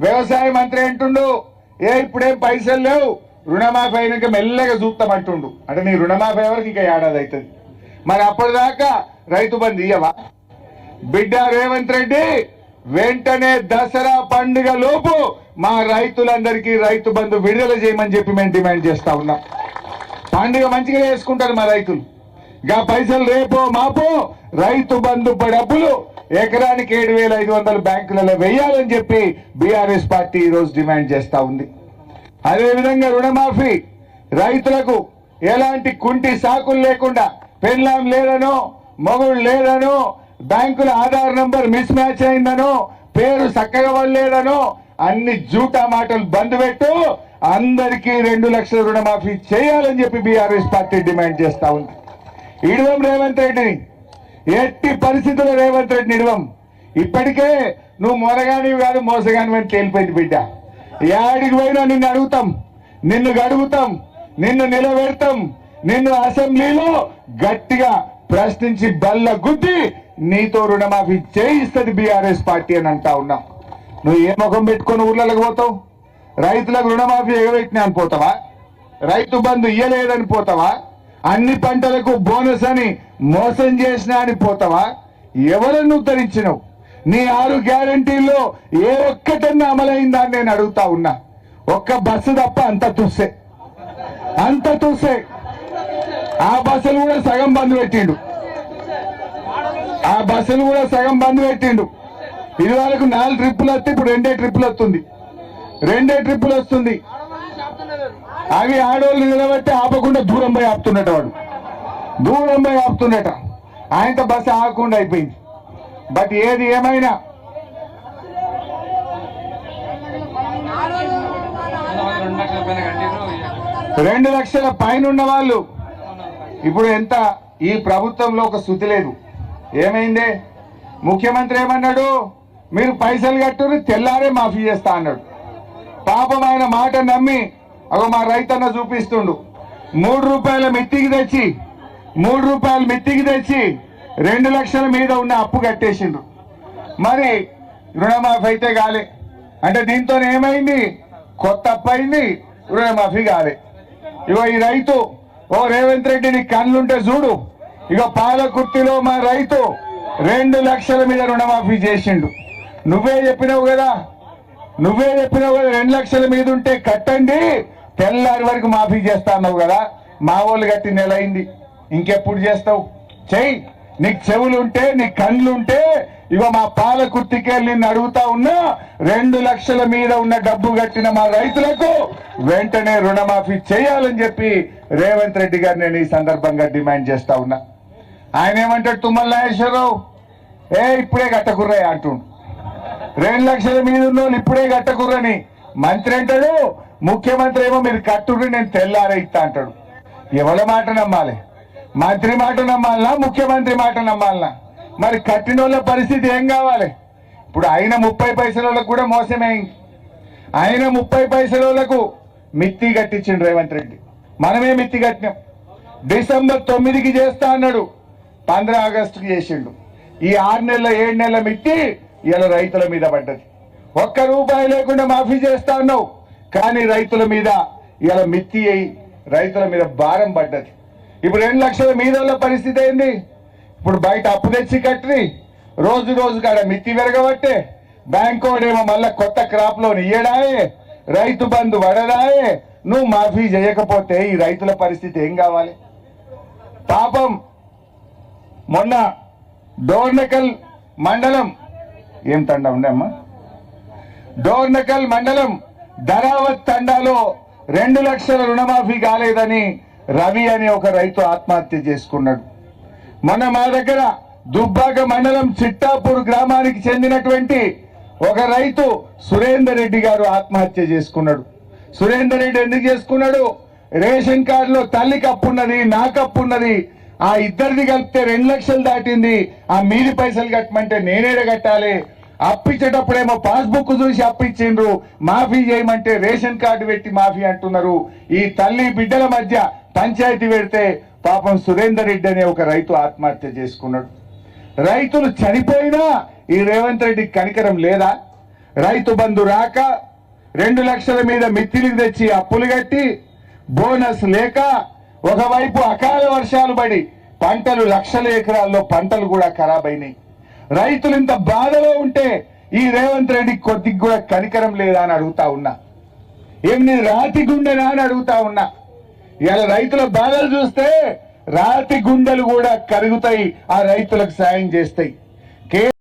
వ్యవసాయ మంత్రి అంటుండు ఇప్పుడేం పైసలు లేవు రుణమాఫీ అయినాక మెల్లగా చూస్తామంటుండు. అంటే నీ రుణమాఫీ ఎవరికి ఇంకా ఏడాది అవుతుంది. మరి అప్పటిదాకా రైతు బంధు ఇయ్యవా? బిడ్డ రేవంత్ రెడ్డి వెంటనే దసరా పండుగ లోపు మా రైతులందరికీ రైతు బంధు విడుదల చేయమని చెప్పి మేము డిమాండ్ చేస్తా ఉన్నాం. పండుగ మంచిగా చేసుకుంటారు మా రైతులు. గా పైసలు రేపో మాపో రైతు బంధు డబ్బులు ఎకరానికి 7,500 బ్యాంకులలో వేయాలని చెప్పి బీఆర్ఎస్ పార్టీ ఈరోజు డిమాండ్ చేస్తా ఉంది. అదేవిధంగా రుణమాఫీ రైతులకు ఎలాంటి కుంటి సాకులు లేకుండా, పెళ్ళాం లేదనో మొగుడు లేదనో, బ్యాంకుల ఆధార్ నంబర్ మిస్ మ్యాచ్ అయిందనో, పేరు చక్కగా వల్లేదనో అన్ని జూటా మాటలు బంద్ పెట్టు, అందరికీ 2 లక్షల రుణమాఫీ చేయాలని చెప్పి బీఆర్ఎస్ పార్టీ డిమాండ్ చేస్తా ఉంది. ఇడవం రేవంత్ రెడ్డిని, ఎట్టి పరిస్థితుల్లో రేవంత్ రెడ్డిని ఇడవం. ఇప్పటికే నువ్వు మొరగానివి కాదు మోసగానివి అని తేలిపోయింది బిడ్డ. యాడికి పోయినా నిన్ను అడుగుతాం, నిన్ను గడుగుతాం, నిన్ను నిలబెడతాం, నిన్ను అసెంబ్లీలో గట్టిగా ప్రశ్నించి బల్ల గుద్ది నీతో రుణమాఫీ చేయిస్తుంది బీఆర్ఎస్ పార్టీ అని అంటా ఉన్నాం. నువ్వు ఏ ముఖం పెట్టుకొని ఊర్లకు పోతావు? రైతులకు రుణమాఫీ ఎగబెట్టినా అని పోతావా? రైతు బంధు ఇయ్యలేదని పోతావా? అన్ని పంటలకు బోనస్ అని మోసం చేసినా అని పోతావా? ఎవరನ್ನು ఉద్ధరించినవు? నీ 6 గ్యారంటీల్లో ఏ ఒక్కటన్నా అమలైందా అని నేను అడుగుతా ఉన్నా. ఒక్క బస్సు తప్ప అంత తుస్సే, అంత తుస్సే. ఆ బస్సులు కూడా సగం బంద్ పెట్టిండు, ఆ బస్సులు కూడా సగం బంద్ పెట్టిండు. ఇది వరకు 4 ట్రిప్పులు వస్తే ఇప్పుడు 2 ట్రిప్పులు వస్తుంది, 2 ట్రిప్పులు వస్తుంది. అవి ఆడోళ్ళు నిలబెట్టి ఆపకుండా దూరం పోయి ఆపుతున్నట, వాడు దూరం పోయి ఆపుతున్నట. ఆయనతో బస్సు ఆగకుండా అయిపోయింది. బట్ ఏది ఏమైనా 2 లక్షల పైన ఉన్న వాళ్ళు ఇప్పుడు ఎంత? ఈ ప్రభుత్వంలో ఒక శృతి లేదు. ఏమైందే? ముఖ్యమంత్రి ఏమన్నాడు? మీరు పైసలు కట్టుని తెల్లారే మాఫీ చేస్తా అన్నాడు. పాపం ఆయన మాట నమ్మి అగో మా రైతన్న చూపిస్తుండు. 3 రూపాయల మిత్తికి తెచ్చి 3 రూపాయల మిత్తికి తెచ్చి 2 లక్షల మీద ఉన్న అప్పు కట్టేసిండ్రు. మరి రుణమాఫీ అయితే కాలే. అంటే దీంతో ఏమైంది? కొత్త అప్పు అయింది, రుణమాఫీ కాలే. ఇగో ఈ రైతు, ఓ రేవంత్ రెడ్డి నీ కళ్ళుంటే చూడు, ఇగో పాలకుర్తిలో మా రైతు 2 లక్షల మీద రుణమాఫీ చేసిండు. నువ్వే చెప్పినావు కదా, 2 లక్షల మీద ఉంటే కట్టండి, తెల్లారి వరకు మాఫీ చేస్తా అన్నావు కదా. మా వాళ్ళు కట్టి నెల అయింది, ఇంకెప్పుడు చేస్తావు? చెయ్యి. నీకు చెవులుంటే, నీకు కళ్ళుంటే ఇగో మా పాలకుర్తికి నిన్ను అడుగుతా ఉన్నా, 2 లక్షల మీద ఉన్న డబ్బు కట్టిన మా రైతులకు వెంటనే రుణమాఫీ చేయాలని చెప్పి రేవంత్ రెడ్డి గారు నేను ఈ సందర్భంగా డిమాండ్ చేస్తా ఉన్నా. ఆయన ఏమంటాడు? తుమ్మల నాగేశ్వరరావు ఇప్పుడే కట్టకుర్రా అంటుండు. 2 లక్షల మీద ఉన్న వాళ్ళు ఇప్పుడే కట్టకుర్రని మంత్రి అంటాడు. ముఖ్యమంత్రి ఏమో మీరు కట్టుర్రి నేను తెల్లారే ఇస్తా అంటాడు. ఎవరి మాట నమ్మాలి? మంత్రి మాట నమ్మాలనా, ముఖ్యమంత్రి మాట నమ్మాలనా? మరి కట్టిన వాళ్ళ పరిస్థితి ఏం కావాలి? ఇప్పుడు ఆయన 30 పైసలకు కూడా మోసమైంది. ఆయన 30 పైసలకు మిత్తి కట్టించిండు రేవంత్ రెడ్డి. మనమే మిత్తి కట్టినాం. డిసెంబర్ 9కి చేస్తా అన్నాడు, 15 ఆగస్టుకి చేసిండు. ఈ 6 నెలల 7 నెలల మిత్తి ఇలా రైతుల మీద పడ్డది. 1 రూపాయి లేకుండా మాఫీ చేస్తా అన్నావు, కానీ రైతుల మీద ఇలా మిత్తి అయి రైతుల మీద భారం పడ్డది. ఇప్పుడు 2 లక్షల మీద పరిస్థితి ఏంది? ఇప్పుడు బయట అప్పు తెచ్చి కట్టి రోజు రోజు కాడ మిత్తి పెరగబట్టే, బ్యాంకు వాడేమో మళ్ళా కొత్త క్రాప్ లోన్ ఇయ్యడాయే, రైతు బంధు పడదాయే. నువ్వు మాఫీ చేయకపోతే ఈ రైతుల పరిస్థితి ఏం కావాలి? పాపం మొన్న డోర్నకల్ మండలం, ఏం తండా ఉండే అమ్మా, డోర్నకల్ మండలం ధరావత్ తండాలో 2 లక్షల రుణమాఫీ కాలేదని రవి అనే ఒక రైతు ఆత్మహత్య చేసుకున్నాడు. మొన్న మా దగ్గర దుబ్బాక మండలం చిట్టాపూర్ గ్రామానికి చెందినటువంటి ఒక రైతు సురేందర్ రెడ్డి గారు ఆత్మహత్య చేసుకున్నాడు. సురేందర్ రెడ్డి ఎందుకు చేసుకున్నాడు? రేషన్ కార్డులో తల్లికి అప్పు ఉన్నది, నాకు అప్పు ఉన్నది. ఆ ఇద్దరిది కలిపితే 2 లక్షలు దాటింది. ఆ మీది పైసలు కట్టమంటే నేనేడ కట్టాలి? అప్పించేటప్పుడేమో పాస్బుక్ చూసి అప్పించిండ్రు, మాఫీ చేయమంటే రేషన్ కార్డు పెట్టి మాఫీ అంటున్నారు. ఈ తల్లి బిడ్డల మధ్య పంచాయతీ పెడితే పాపం సురేందర్ రెడ్డి అనే ఒక రైతు ఆత్మహత్య చేసుకున్నాడు. రైతులు చనిపోయినా ఈ రేవంత్ రెడ్డికి కనికరం లేదా? రైతు బంధు రాక 2 లక్షల మీద మిత్తిలికి తెచ్చి అప్పులు కట్టి బోనస్ లేక ఒకవైపు అకాల వర్షాలు పడి పంటలు లక్షల ఎకరాల్లో పంటలు కూడా ఖరాబ్ అయినాయి. రైతులు ఇంత బాధలో ఉంటే ఈ రేవంత్ రెడ్డి కొద్దిగా కూడా కనికరం లేదా అని అడుగుతా ఉన్నా. ఏం నీ రాతి గుండెనా అని అడుగుతా ఉన్నా. ఇలా రైతుల బాధలు చూస్తే రాతి గుండెలు కూడా కరుగుతాయి, ఆ రైతులకు సాయం చేస్తాయి.